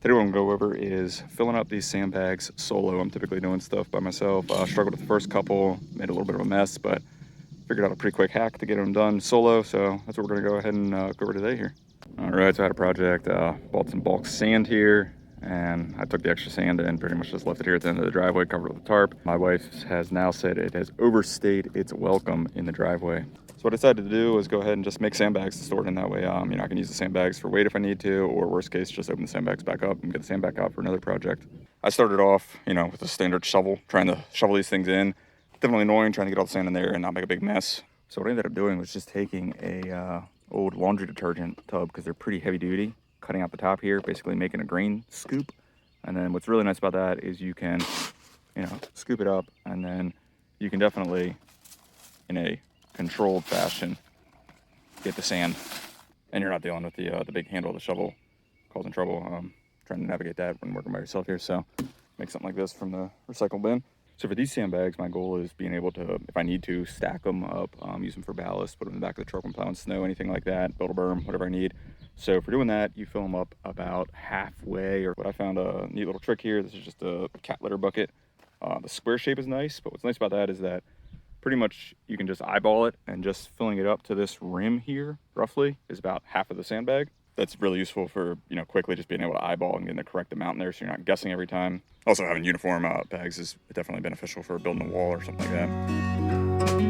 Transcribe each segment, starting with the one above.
Today what I'm going to go over is filling up these sandbags solo. I'm typically doing stuff by myself. Struggled with the first couple, made a little bit of a mess, but figured out a pretty quick hack to get them done solo. So that's what we're going to go ahead and go over today here. All right, so I had a project, bought some bulk sand here, and I took the extra sand and pretty much just left it here at the end of the driveway, covered it with a tarp. My wife has now said it has overstayed its welcome in the driveway. So what I decided to do was go ahead and just make sandbags to store it in that way. You know, I can use the sandbags for weight if I need to, or worst case, just open the sandbags back up and get the sand back out for another project. I started off, you know, with a standard shovel, trying to shovel these things in. Definitely annoying trying to get all the sand in there and not make a big mess. So what I ended up doing was just taking a old laundry detergent tub, because they're pretty heavy duty, cutting out the top here, basically making a grain scoop. And then what's really nice about that is you can, you know, scoop it up, and then you can definitely, in a controlled fashion, get the sand, and you're not dealing with the big handle of the shovel causing trouble trying to navigate that when working by yourself here. So make something like this from the recycle bin. So for these sandbags, my goal is being able to, if I need to, stack them up, use them for ballast, put them in the back of the truck when plowing snow, anything like that, build a berm, whatever I need. So for doing that, you fill them up about halfway, or what I found a neat little trick here. This is just a cat litter bucket. The square shape is nice, but what's nice about that is that pretty much you can just eyeball it, and just filling it up to this rim here, roughly, is about half of the sandbag. That's really useful for, you know, quickly just being able to eyeball and getting the correct amount in there, so you're not guessing every time. Also, having uniform bags is definitely beneficial for building a wall or something like that.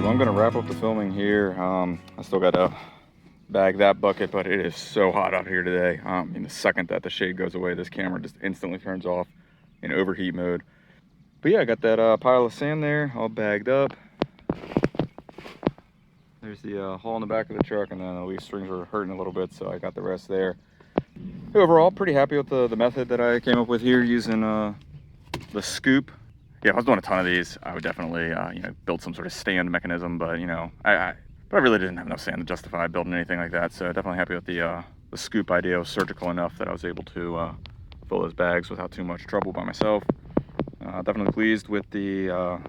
I'm gonna wrap up the filming here. I still gotta bag that bucket, but it is so hot out here today. I mean, the second that the shade goes away, this camera just instantly turns off in overheat mode. But yeah, I got that pile of sand there all bagged up. There's the hole in the back of the truck, and then the leaf strings were hurting a little bit, so I got the rest there. Overall, pretty happy with the method that I came up with here using the scoop. Yeah, if I was doing a ton of these, I would definitely, you know, build some sort of stand mechanism. But you know, but I really didn't have enough sand to justify building anything like that. So definitely happy with the scoop idea. It was surgical enough that I was able to fill those bags without too much trouble by myself. Definitely pleased with the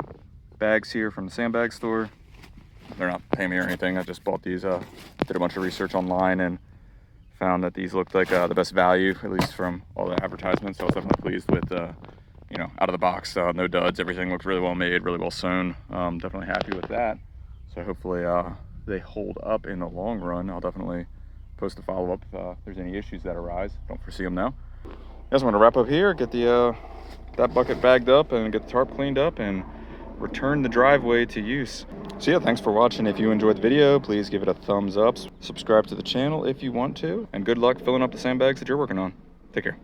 bags here from the sandbag store. They're not paying me or anything. I just bought these. Did a bunch of research online and found that these looked like the best value, at least from all the advertisements. So I was definitely pleased with you know, out of the box, no duds, everything looks really well made, really well sewn. Definitely happy with that. So hopefully they hold up in the long run. I'll definitely post a follow-up if there's any issues that arise. Don't foresee them now. Guess I'm gonna wrap up here, get the that bucket bagged up and get the tarp cleaned up and return the driveway to use. So yeah, thanks for watching. If you enjoyed the video, please give it a thumbs up. Subscribe to the channel if you want to, and good luck filling up the sandbags that you're working on. Take care.